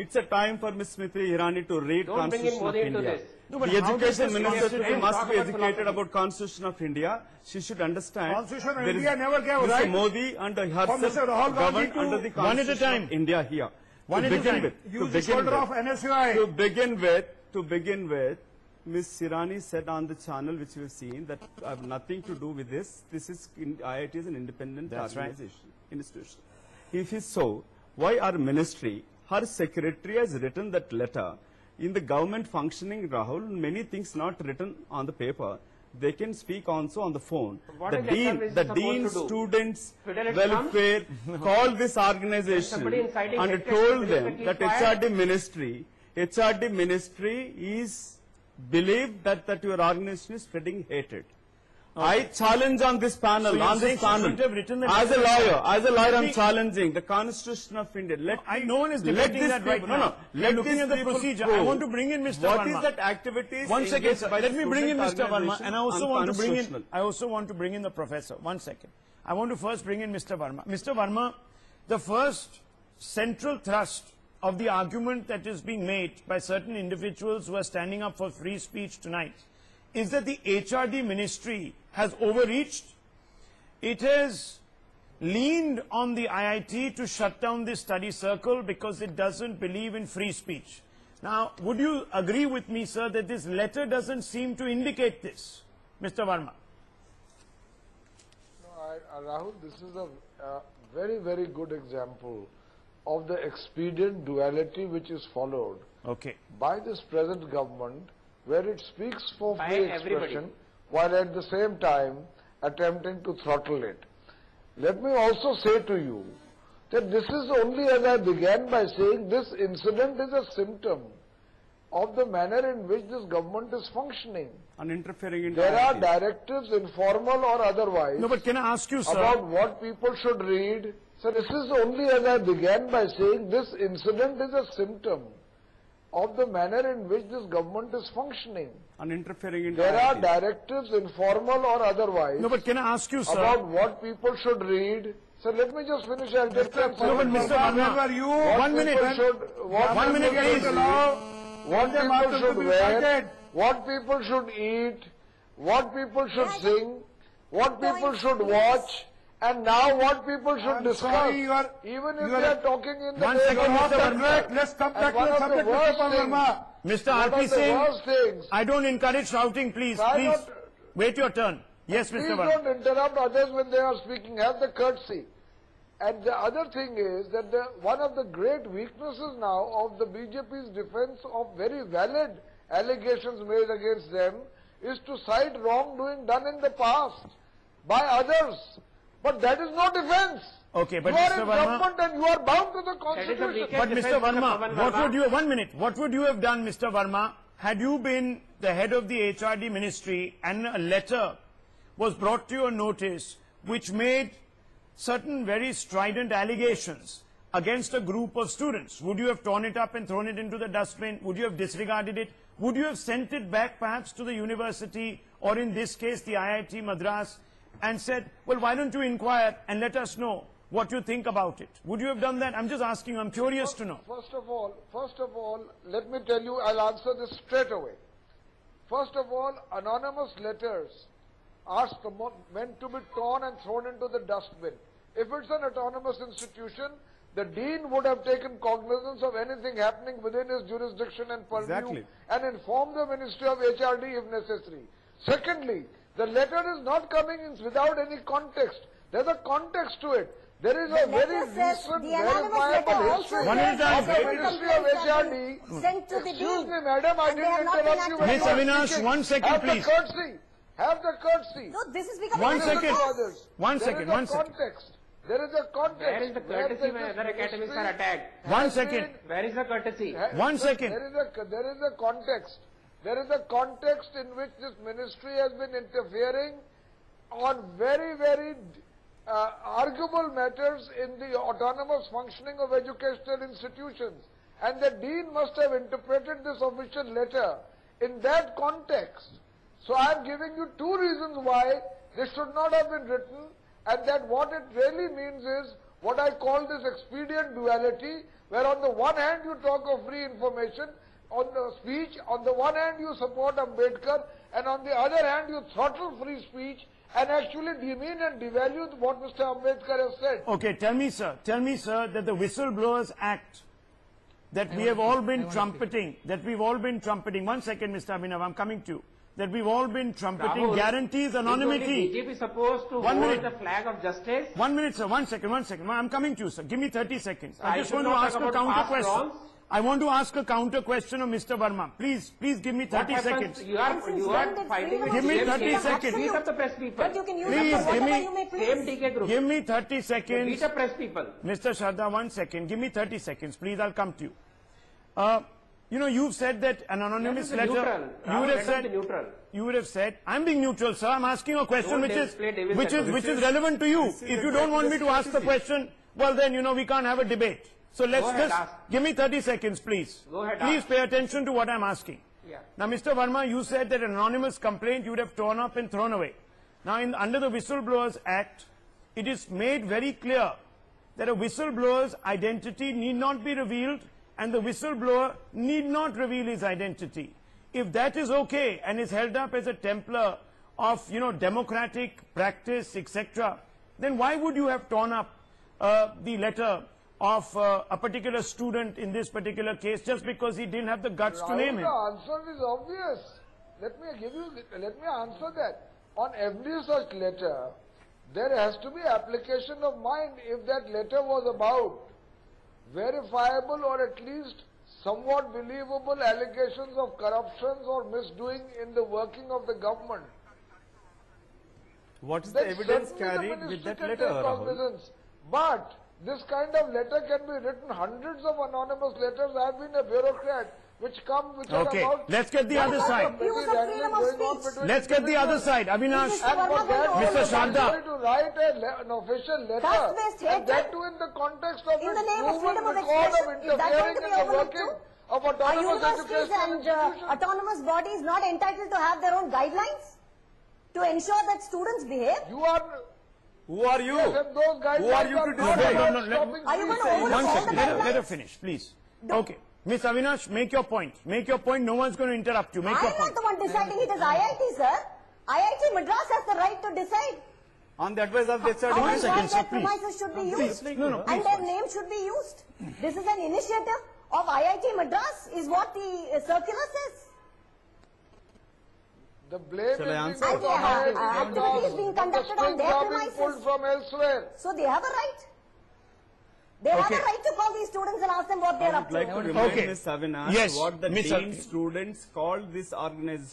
It's a time for Ms. Smriti Irani to read Constitution of India. The education minister must be educated about Constitution of India. She should understand. Constitution of India never gave a right. Mr. Modi and herself governed under the Constitution of India here. Use the shoulder of NSUI. To begin with, Ms. Irani said on the channel which we have seen that I have nothing to do with this. This is IIT is an independent institution. If it's so, why our ministry, her secretary has written that letter in the government functioning, Rahul, many things not written on the paper. They can speak also on the phone. The dean students welfare called this organization and told them that HRD ministry is believe that your organization is spreading hatred. Okay. I challenge on this panel, as a lawyer, I'm challenging the Constitution of India. No one is debating that right now. Looking at the procedure, I want to bring in Mr. Verma. What is that activities? One second, sir. Let me bring in Mr. Verma, and I also want to bring in the professor. 1 second. I want to first bring in Mr. Verma. Mr. Verma, the first central thrust of the argument that is being made by certain individuals who are standing up for free speech tonight is that the HRD ministry has overreached. It has leaned on the IIT to shut down this study circle because it doesn't believe in free speech. Now, would you agree with me, sir, that this letter doesn't seem to indicate this? Mr. Verma. No, Rahul, this is a very, very good example of the expedient duality which is followed by this present government, where it speaks for free expression while at the same time attempting to throttle it. Let me also say to you that this is only, as I began by saying, this incident is a symptom of the manner in which this government is functioning. And interfering in there are directives, informal or otherwise, no, but can I ask you, sir, about what people should read. So this is only, as I began by saying, this incident is a symptom of the manner in which this government is functioning. And interfering in there are directives, informal or otherwise, no, but can I ask you, sir, about what people should read. So let me just finish. I'll take that. No, but Mr. Verma, 1 minute. 1 minute, please. What people should wear, what people should eat, what people should sing, what people should watch, and now what people should discuss. Sorry, even if they are talking in the 1 second, Mr. Verma. Let's come back to the subject, Mr. Verma. Mr. RP Singh, I don't encourage shouting, please. Please, wait your turn. Yes, Mr. Verma. Please don't interrupt others when they are speaking. Have the courtesy. And the other thing is that one of the great weaknesses now of the BJP's defense of very valid allegations made against them is to cite wrongdoing done in the past by others. But that is no defense. Okay, but you are Mr. in Verma, government and you are bound to the Constitution. But Mr. Verma, what would you, 1 minute, what would you have done, Mr. Verma, had you been the head of the HRD ministry and a letter was brought to your notice which made certain very strident allegations against a group of students, would you have torn it up and thrown it into the dustbin? Would you have disregarded it? Would you have sent it back perhaps to the university, or in this case the IIT Madras, and said, well, why don't you inquire and let us know what you think about it? Would you have done that? I'm just asking, I'm curious to know. First of all, let me tell you, I'll answer this straight away. First of all, anonymous letters are meant to be torn and thrown into the dustbin. If it's an autonomous institution, the dean would have taken cognizance of anything happening within his jurisdiction and purview and informed the Ministry of HRD if necessary. Secondly, the letter is not coming in without any context. There's a context to it. There is a very recent verifiable history of the Ministry of HRD. Excuse me, madam, I didn't interrupt you. Miss Avinash, 1 second, please. Have the courtesy. No, this is becoming 1 second. 1 There second. is a 1 second. context. There is a context. Where is the courtesy when other academics are attacked? 1 second. Where is the courtesy? 1 second. There is a context. There is a context in which this ministry has been interfering on very, very arguable matters in the autonomous functioning of educational institutions. And the dean must have interpreted this official letter in that context. So I am giving you two reasons why this should not have been written, and that what it really means is what I call this expedient duality, where on the one hand you talk of free information, on the speech, on the one hand you support Ambedkar, and on the other hand you throttle free speech and actually demean and devalue what Mr. Ambedkar has said. Okay, tell me, sir, that the Whistleblowers Act that we have all been trumpeting, 1 second, Mr. Abhinav, I'm coming to you, that we've all been trumpeting, Rahul, guarantees anonymity. BJP is supposed to hold the flag of justice? 1 minute, sir, 1 second. I'm coming to you, sir. Give me 30 seconds. I just want to ask a about counter past question. wrongs? I want to ask a counter question of Mr. Verma. Please give me 30 seconds. You are fighting with Give me 30 seconds. Beat up the press people. But you can use Please, it for give whatever me- you may please. Same DK group. Give me 30 seconds. Beat up press people. Mr. Shraddha, 1 second. Give me 30 seconds, please. I'll come to you. You know, you've said that an anonymous Let us be letter. neutral. You would have Let us said. be neutral. You would have said. I'm being neutral, sir. I'm asking a question Don't which play devil's advocate. is relevant to you. If you don't want me to ask the question, well then we can't have a debate. So let's Go ahead, just ask. give me 30 seconds, please. Go ahead, Please ask. pay attention to what I'm asking. Yeah. Now, Mr. Verma, you said that an anonymous complaint you would have torn up and thrown away. Now, under the Whistleblowers Act, it is made very clear that a whistleblower's identity need not be revealed, and the whistleblower need not reveal his identity. If that is okay and is held up as a templar of, democratic practice, etc., then why would you have torn up the letter of a particular student in this particular case just because he didn't have the guts to name him? The answer is obvious. Let me answer that. On every such letter, there has to be application of mind if that letter was about verifiable or at least somewhat believable allegations of corruptions or misdoing in the working of the government. What is the evidence carried with that letter, Rahul? But this kind of letter can be written, hundreds of anonymous letters. I have been a bureaucrat which Okay, are about... let's get the other side. Let's get the other side. Avinash, Mr. Shraddha. To write an official letter, and that too in the context of In the name of proven freedom of record expression, is that going to be interfering in the overlooked working too? of Are autonomous universities educational and institutions. autonomous bodies not entitled to have their own guidelines to ensure that students behave? You are... Who are you? Yes, and those Who are you to decide? Are you going to overlook 1 all the second. Let her guidelines? finish, please. Okay. Miss Avinash, make your point. Make your point. No one's going to interrupt you. Make your I'm point. not the one deciding. It is IIT, sir. IIT Madras has the right to decide On the advice of the how HRD. and second, why sir, their please. premises should be used. No, And their name should be used. This is an initiative of IIT Madras, is what the circular says. The blame Shall I answer? is being put on Activities being conducted on their premises. pulled from elsewhere. So they have a right. They have a right to call these students and ask them what they are I up would like to. to remind Okay. Ms. Avinash Yes, what the Ms. dean students called this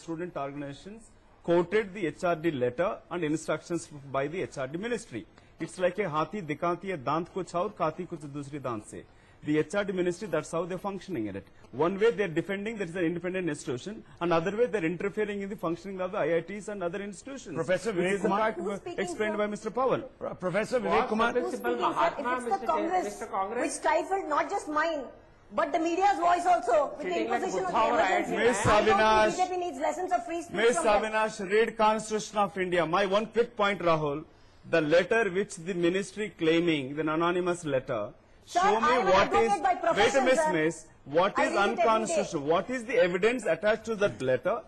student organizations, quoted the HRD letter and instructions by the HRD ministry. It's like a hathi dikanti hai dant kuch aur kati kuch dusri dant se. the HRD ministry, that's how they're functioning in it. One way they're defending that is an independent institution, another way they're interfering in the functioning of the IITs and other institutions. Professor Vivek Kumar, explained by Mr. Powell. Professor Vivek Kumar. If it's the Congress which stifled not just mine, but the media's voice also, with the imposition of the emergency. Miss I don't Avinash, think BJP needs lessons of free speech Miss from them. Avinash, read Constitution of India. My one quick point, Rahul, the letter which the ministry claiming, the anonymous letter, Sir, show me I am an what advocate is, by profession, wait a sir. miss, what I is read it every day. unconstitutional? What is the evidence attached to that letter?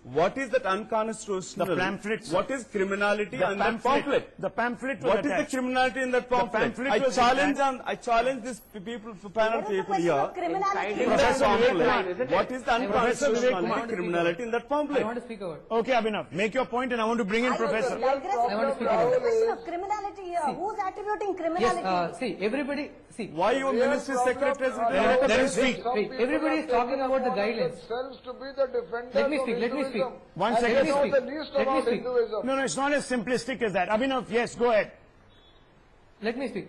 What is that unconstitutional? The pamphlet, sir. What is criminality The in that pamphlet? The pamphlet was What is the attached. criminality in that pamphlet? pamphlet I was challenge this people, panel people here. Criminality. In that Professor Vivek pamphlet, what is the unconstitutional criminality in that pamphlet? I want to speak over. Okay, Abhinav, make your point and I want to bring in Professor. I want to speak about the question of criminality here. Who's attributing criminality? Yes, see, everybody, see. Why your ministry secretary is Let him speak. Wait, everybody is talking about the guidelines. Themselves to be the defenders Let me of speak, let me speak. Hinduism. One And second. they know Let me the speak. least Let me about speak. Hinduism. No, it's not as simplistic as that. Abhinav, yes, go ahead. Let me speak.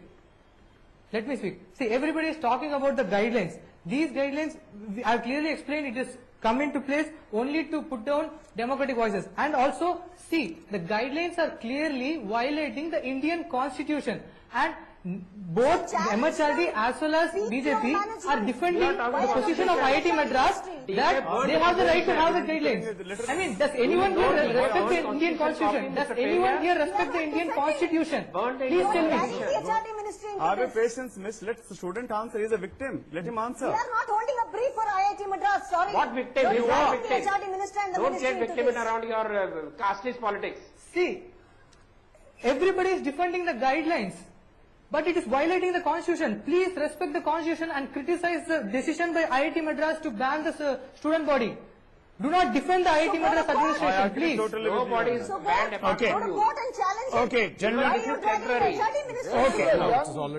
Let me speak. See, everybody is talking about the guidelines. These guidelines, I have clearly explained, it is come into place only to put down democratic voices. And also, see, the guidelines are clearly violating the Indian constitution. And both MHRD as well as BJP are defending the position of IIT Madras that they have the right to have the guidelines. I mean, does anyone here respect the Indian constitution? Does anyone here respect the Indian constitution? Please tell me. Have a patience, miss. Let the student answer. He is a victim. Let him answer. We are not holding a brief for IIT Madras. Sorry. What victim? Don't You are bring the victim. HRD minister and the Don't ministry get into victim in this. around your casteist politics. See, everybody is defending the guidelines, but it is violating the constitution. Please respect the constitution and criticize the decision by IIT Madras to ban the student body. Do not defend the IIT Madras administration, please. Nobody is banned apart Okay. from Go to you. court and challenge it. Okay, Why gentlemen. are you dragging the HRD minister?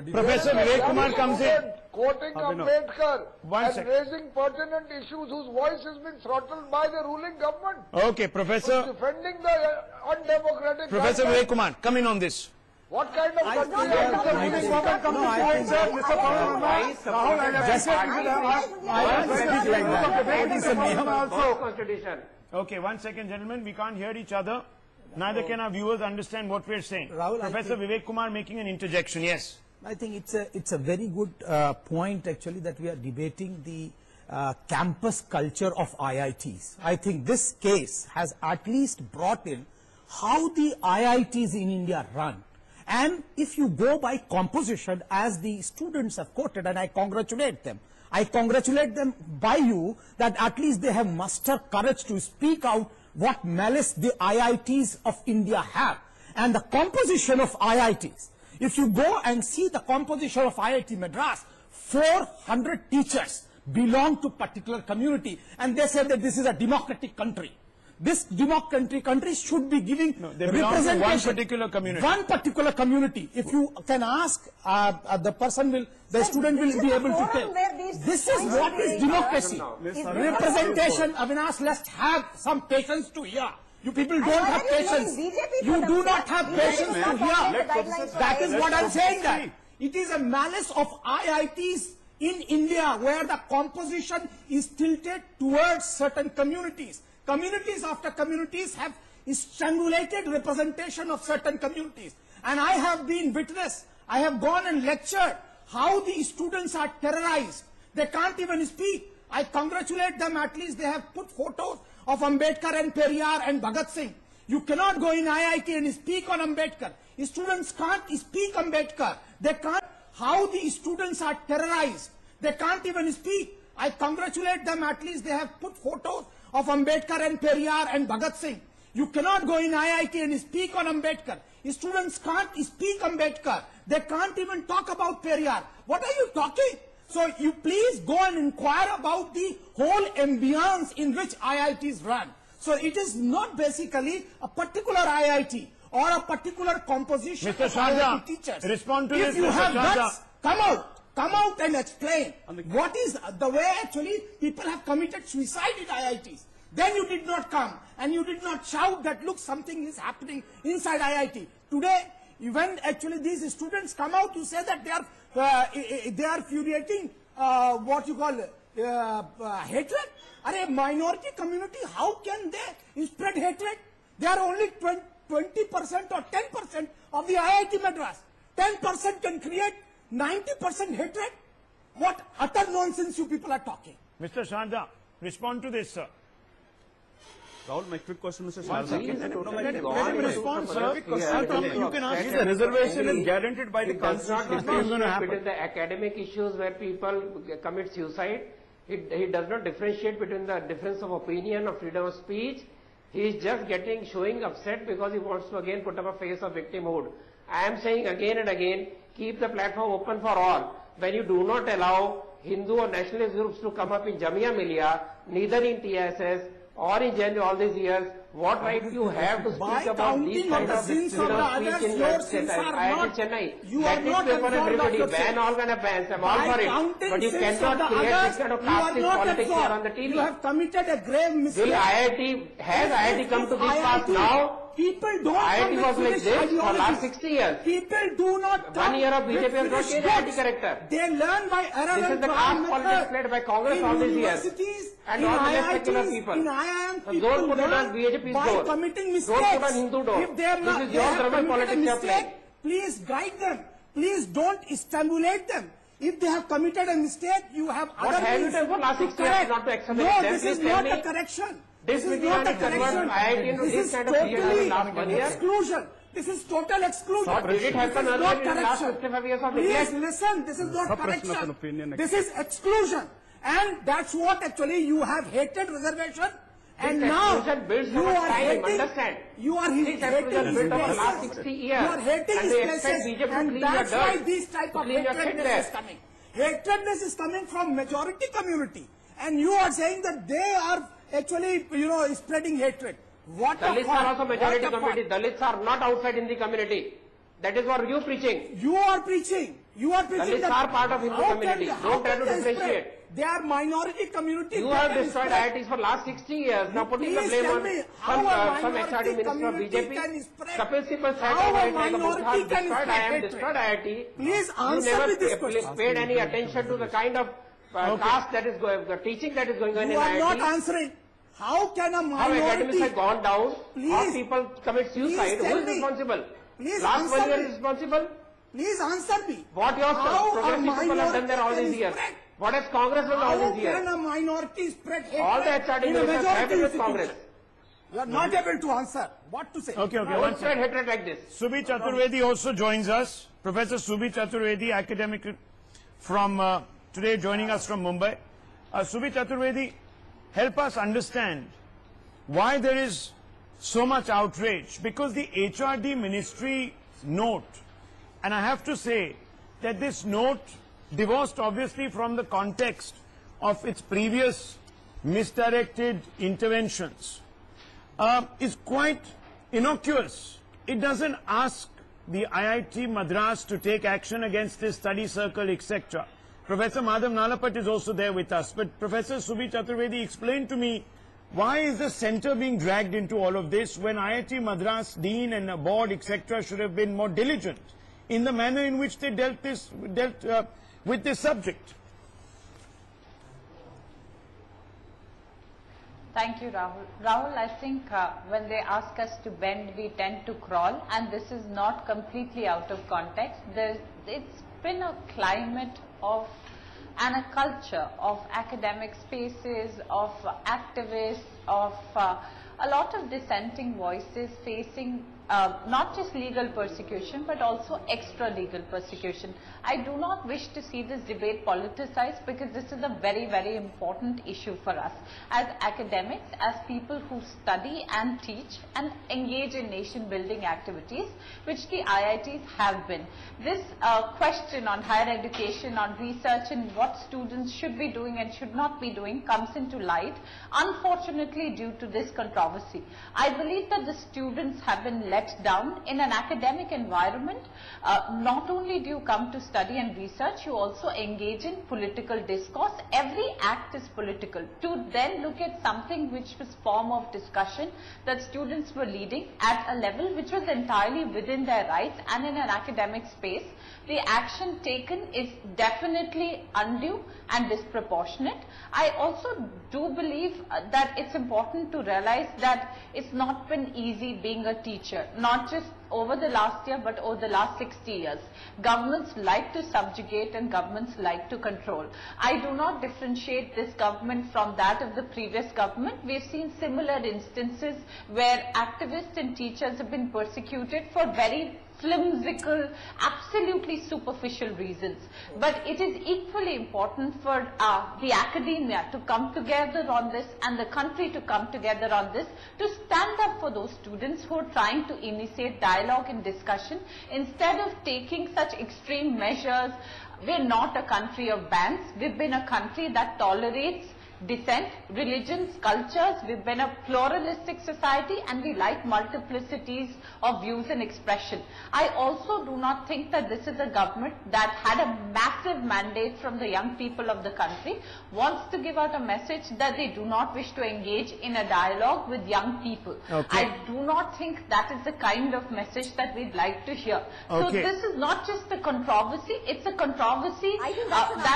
Okay. Professor Vivek Kumar comes in. Quoting Abhinav. Ambedkar One and second. raising pertinent issues whose voice has been throttled by the ruling government. Okay, Professor Defending the undemocratic Professor guidelines. Vivek Kumar, come in on this. What kind of country don't are know. you? Please Come to point, sir, Mr. Rahul, Constitution. Okay, one second, gentlemen. We can't hear each other. Neither can our viewers understand what we're saying. Rahul, Professor Vivek Kumar making an interjection. Yes. I think it's a very good point actually that we are debating the campus culture of IITs. I think this case has at least brought in how the IITs in India run. And if you go by composition, as the students have quoted, and I congratulate them by you that at least they have mustered courage to speak out what malice the IITs of India have. And the composition of IITs, if you go and see the composition of IIT Madras, 400 teachers belong to particular community, and they say that this is a democratic country. This democratic country should be giving they belong to representation. one particular community. One particular community. If you can ask, the student will be able to tell. This is what is democracy. Representation, Avinash, let's have some patience to hear. You people don't have patience. You do not have patience to hear. That is what I'm saying that. It is a malice of IITs in India where the composition is tilted towards certain communities. Communities after communities have strangulated representation of certain communities. And I have been witness, I have gone and lectured how the students are terrorized. They can't even speak. I congratulate them, at least they have put photos of Ambedkar and Periyar and Bhagat Singh. You cannot go in IIT and speak on Ambedkar. Students can't speak Ambedkar. They can't. How the students are terrorized. They can't even speak. I congratulate them, at least they have put photos of Ambedkar and Periyar and Bhagat Singh. You cannot go in IIT and speak on Ambedkar. Students can't speak Ambedkar. They can't even talk about Periyar. What are you talking? So you please go and inquire about the whole ambience in which IITs run. So it is not basically a particular IIT or a particular composition Mr. of Shahjahan, IIT teachers. respond to if this, you Mr. have Shahjahan. guts, come out and explain what is the way actually people have committed suicide in IITs. Then you did not come and you did not shout that look, something is happening inside IIT. Today When actually these students come out to say that they are furiating what you call hatred. A minority community, how can they spread hatred? They are only 20% or 10% of the IIT Madras. 10% can create 90% hatred. What utter nonsense you people are talking. Mr. Sharda, respond to this, sir. Rahul, my quick question, Mr. One Sharda. second. Let him respond, sir. You can ask. The reservation is guaranteed by the Constitution. It does not differentiate between the academic issues where people commit suicide. He does not differentiate between the difference of opinion or freedom of speech. He is just showing upset because he wants to again put up a face of victimhood. I am saying again and again, keep the platform open for all. When you do not allow Hindu or nationalist groups to come up in Jamia Millia, neither in TSS or in January all these years, what right you have to speak about these kind of sins of the others, your sins are not, you are not everybody, ban all kind of bans, I'm all for it, but you cannot create this kind of caste politics here on the TV. You have committed a grave mistake. Has IIT come to this path now? People don't IIT was like this for last 60 years. People do not 1 year of BJP has not changed IIT character. They learn by error. This is the caste politics played by Congress all these years. And all the less secular people. In IIM, so don't put it on BJP's door. Committing mistakes. Don't put on Hindu door. If they are not, this is your Dravid politics you are playing. Please guide them. Please don't stimulate them. If they have committed a mistake, you have what other have you done for last 6 years not to accept No, this is not a correction. This is not a correction. This is totally exclusion. This is total exclusion. What did it happen earlier in the last 55 years of Please listen, this is not correction. This is exclusion. And that's what actually you have hated reservation. And now you are hating. You are hating the last 60 years. You are hating and these places. And that's why this type of hatredness is coming. Hatredness is coming from majority community. And you are saying that they are actually, spreading hatred. What Dalits are also majority community. Dalits are not outside in the community. That is what you are preaching. You are preaching. You are preaching. Dalits are part of Hindu community. Don't try to differentiate. They are minority community. You have destroyed IITs for last 60 years. Now putting the blame on some XRD minister of BJP. Kapil Sibal said destroyed IIT. Please answer me this question. You never paid any attention to the kind of task that is going, the teaching that is going on in IIT. You are not answering. How can a minority... How academics have gone down, how people commit suicide, who is responsible? Last 1 year is responsible? Please answer me. What your progressive people have done there all these years? What has Congress done all these years? How can a minority spread hatred? All the HRD ministers have been with Congress. You are not able to answer. What to say? Okay. Don't spread hatred like this. Subi Chaturvedi also joins us. Professor Subi Chaturvedi, academic from today, joining us from Mumbai. Subi Chaturvedi, help us understand why there is so much outrage. Because the HRD ministry note, and I have to say that this note, divorced obviously from the context of its previous misdirected interventions, is quite innocuous. It doesn't ask the IIT Madras to take action against this study circle, etc. Professor Madhav Nalapat is also there with us. But Professor Subi Chaturvedi, explain to me, why is the centre being dragged into all of this when IIT Madras, Dean and a board, etc. should have been more diligent in the manner in which they dealt with this subject? Thank you, Rahul. Rahul, I think when they ask us to bend, we tend to crawl, and this is not completely out of context. It's been a climate of and a culture of academic spaces, of activists, of a lot of dissenting voices facing not just legal persecution but also extra legal persecution. I do not wish to see this debate politicized, because this is a very, very important issue for us as academics, as people who study and teach and engage in nation building activities, which the IITs have been. This question on higher education, on research and what students should be doing and should not be doing comes into light, unfortunately, due to this controversy. I believe that the students have been let down in an academic environment. Not only do you come to study and research, you also engage in political discourse. Every act is political. To then look at something which was form of discussion that students were leading at a level which was entirely within their rights and in an academic space, the action taken is definitely undue and disproportionate. I also do believe that it's important to realize that it's not been easy being a teacher, not just over the last year but over the last 60 years. Governments like to subjugate and governments like to control. I do not differentiate this government from that of the previous government. We've seen similar instances where activists and teachers have been persecuted for very flimsical, absolutely superficial reasons. But it is equally important for the academia to come together on this and the country to come together on this, to stand up for those students who are trying to initiate dialogue and discussion instead of taking such extreme measures. We're not a country of bans. We've been a country that tolerates dissent, religions, cultures. We've been a pluralistic society and we like multiplicities of views and expression. I also do not think that this is a government that had a massive mandate from the young people of the country, wants to give out a message that they do not wish to engage in a dialogue with young people. Okay. I do not think that is the kind of message that we'd like to hear. Okay. So this is not just a controversy, it's a controversy that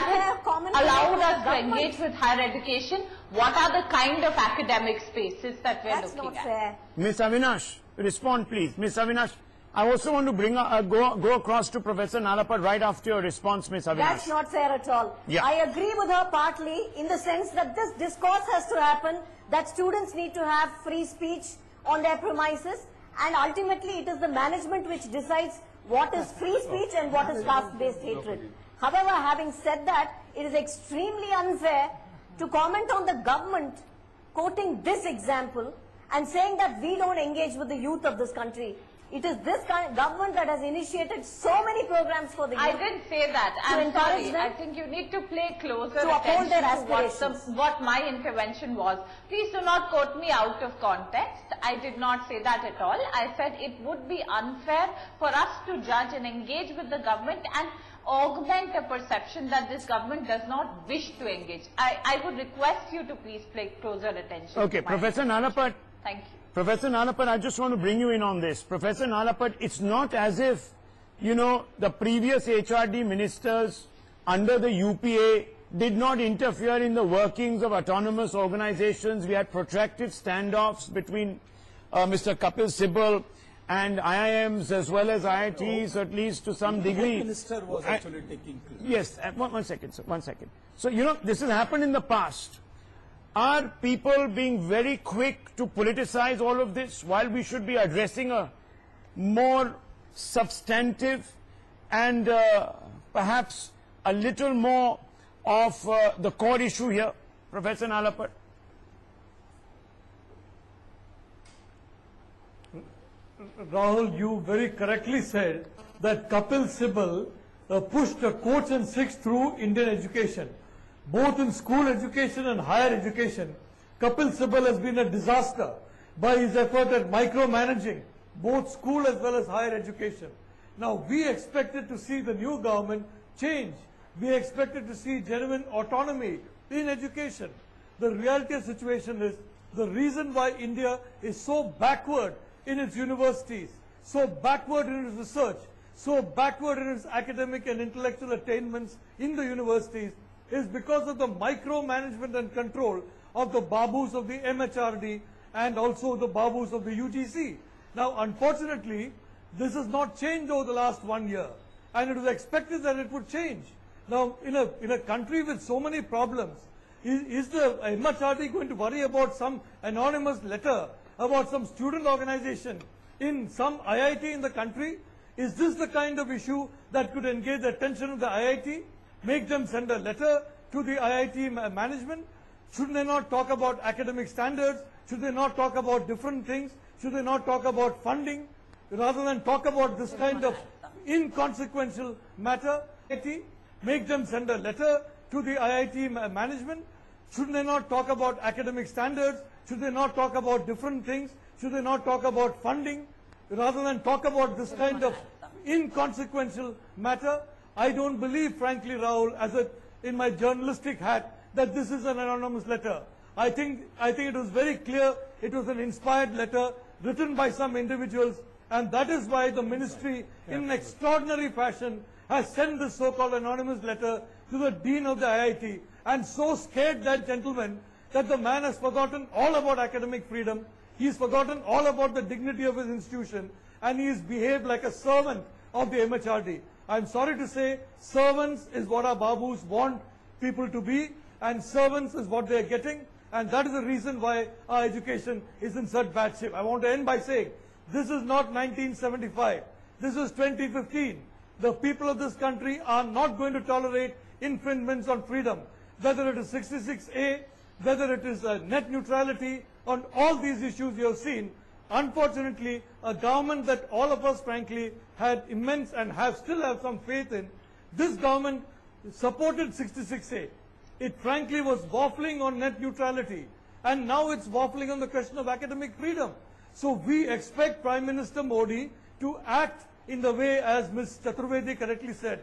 has allowed us to engage with higher education. What are the kind of academic spaces that we're looking at? Fair. Ms. Avinash, respond please. Ms. Avinash, I also want to bring go across to Professor Nalapat right after your response, Ms. Avinash. That's not fair at all. Yeah. I agree with her partly in the sense that this discourse has to happen, that students need to have free speech on their premises, and ultimately it is the management which decides what is free speech and what is caste-based hatred. However, having said that, it is extremely unfair to comment on the government quoting this example and saying that we don't engage with the youth of this country. It is this government that has initiated so many programs for the youth. I didn't say that. I'm sorry. I think you need to pay closer attention to what my intervention was. Please do not quote me out of context. I did not say that at all. I said it would be unfair for us to judge and engage with the government and augment a perception that this government does not wish to engage. I would request you to please pay closer attention. Okay, Professor Nalapat. Thank you. Professor Nalapat, I just want to bring you in on this. Professor Nalapat, it's not as if, you know, the previous HRD ministers under the UPA did not interfere in the workings of autonomous organizations. We had protracted standoffs between Mr. Kapil Sibal and IIMs as well as IITs, at least to some degree. The minister was actually taking place. Yes, one second, sir, 1 second. So, you know, this has happened in the past. Are people being very quick to politicize all of this while we should be addressing a more substantive and perhaps a little more of the core issue here, Professor Nalapat? Rahul, you very correctly said that Kapil Sibal pushed the coach and six through Indian education. Both in school education and higher education, Kapil Sibal has been a disaster by his effort at micromanaging both school as well as higher education. Now, we expected to see the new government change. We expected to see genuine autonomy in education. The reality of the situation is the reason why India is so backward in its universities, so backward in its research, so backward in its academic and intellectual attainments in the universities is because of the micromanagement and control of the babus of the MHRD and also the babus of the UGC. Now, unfortunately, this has not changed over the last 1 year, and it was expected that it would change. Now, in a country with so many problems, is the MHRD going to worry about some anonymous letter about some student organization in some IIT in the country? Is this the kind of issue that could engage the attention of the IIT? Make them send a letter to the IIT management? Should they not talk about academic standards? Should they not talk about different things? Should they not talk about funding? Rather than talk about this kind of inconsequential matter, make them send a letter to the IIT management? Should they not talk about academic standards? Should they not talk about different things? Should they not talk about funding? rather than talk about this kind of inconsequential matter. I don't believe, frankly, Rahul, in my journalistic hat, that this is an anonymous letter. I think it was very clear it was an inspired letter written by some individuals, and that is why the ministry, in an extraordinary fashion, has sent this so-called anonymous letter to the Dean of the IIT, and so scared that gentleman that the man has forgotten all about academic freedom, he's forgotten all about the dignity of his institution, and he has behaved like a servant of the MHRD. I'm sorry to say, servants is what our Babus want people to be, and servants is what they're getting, and that is the reason why our education is in such bad shape. I want to end by saying, this is not 1975, this is 2015. The people of this country are not going to tolerate infringements on freedom, whether it is 66A, whether it is net neutrality, on all these issues you have seen. Unfortunately, a government that all of us frankly had immense and still have some faith in, this government supported 66A. It frankly was waffling on net neutrality, and now it's waffling on the question of academic freedom. So we expect Prime Minister Modi to act in the way, as Ms. Chaturvedi correctly said,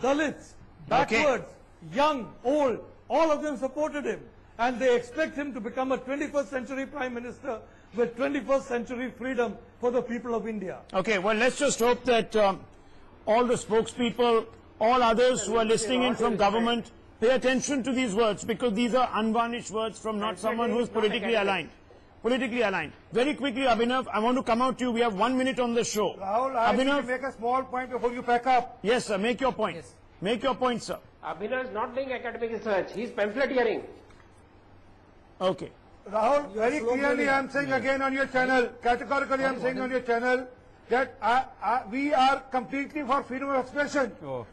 Dalits, backwards, young, old, all of them supported him, and they expect him to become a 21st century Prime Minister with 21st century freedom for the people of India. Okay, well, let's just hope that all the spokespeople, all others who are listening in from government, pay attention to these words, because these are unvarnished words from not someone who is politically aligned. Very quickly, Abhinav, I want to come out to you. We have 1 minute on the show. Rahul, I need to make a small point before you pack up. Yes, sir. Make your point. Yes. Make your point, sir. Abhinav is not doing academic research. He is pamphleteering. Okay. Rahul, very clearly I am saying again on your channel, categorically I am saying on your channel, that we are completely for freedom of expression.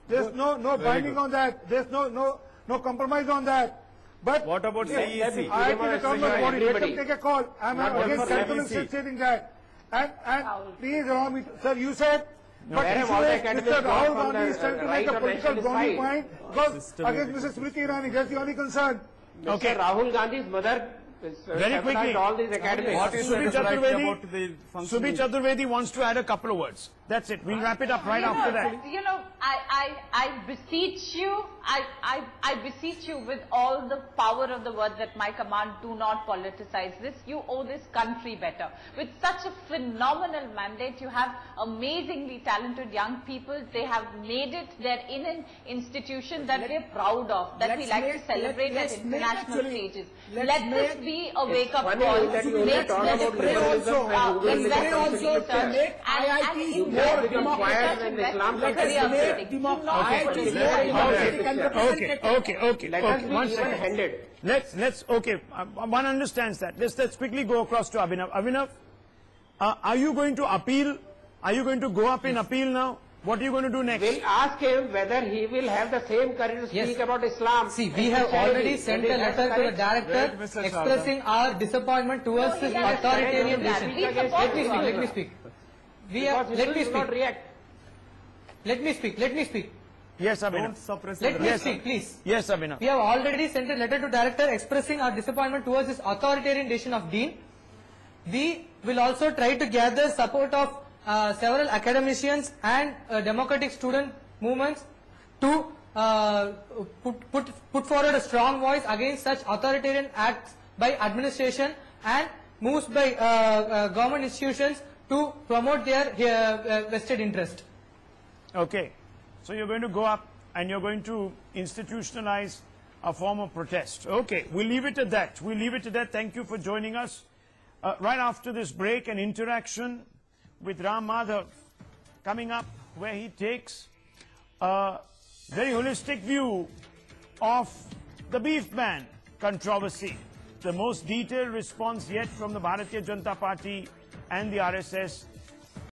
There's no binding on that. There's no compromise on that. But what about CEC? I IIT autonomous body, let them take a call. I am against categorically stating that. And please allow me, sir, you said, but Mr. Rahul Gandhi is trying to make a political brownie point because against Mrs. Smriti Irani, that's the only concern. Okay, Rahul Gandhi's mother very quickly, all these academics. What is Subhi Chaturvedi wants to add a couple of words. That's it. We'll wrap it up right after that. You know, I beseech you, I beseech you with all the power of the word at my command, do not politicize this. You owe this country better. With such a phenomenal mandate, you have amazingly talented young people. They have made it. They're in an institution that we're proud of, that we like to celebrate at international stages. Let this be a wake-up call. That you only talk about liberalism and investigate to make IIT more democratic and Islam Okay. Let's one understands that. Let's quickly go across to Abhinav. Abhinav, are you going to appeal? Are you going to go up in appeal now? What are you going to do next? We'll ask him whether he will have the same courage to speak about Islam. See, we have already sent a letter to the director expressing our disappointment towards this authoritarian decision. Let me speak. Let me speak. Yes, Abhinav. Don't suppress Let me speak, please. Yes, Abhinav. We have already sent a letter to director expressing our disappointment towards this authoritarian decision of Dean. We will also try to gather support of several academicians and democratic student movements to put forward a strong voice against such authoritarian acts by administration and moves by government institutions to promote their vested interest. Okay. So you're going to go up and you're going to institutionalize a form of protest. Okay. We'll leave it at that. Thank you for joining us. Right after this break, an interaction with Ram Madhav coming up, where he takes a very holistic view of the beef ban controversy. The most detailed response yet from the Bharatiya Janata Party and the RSS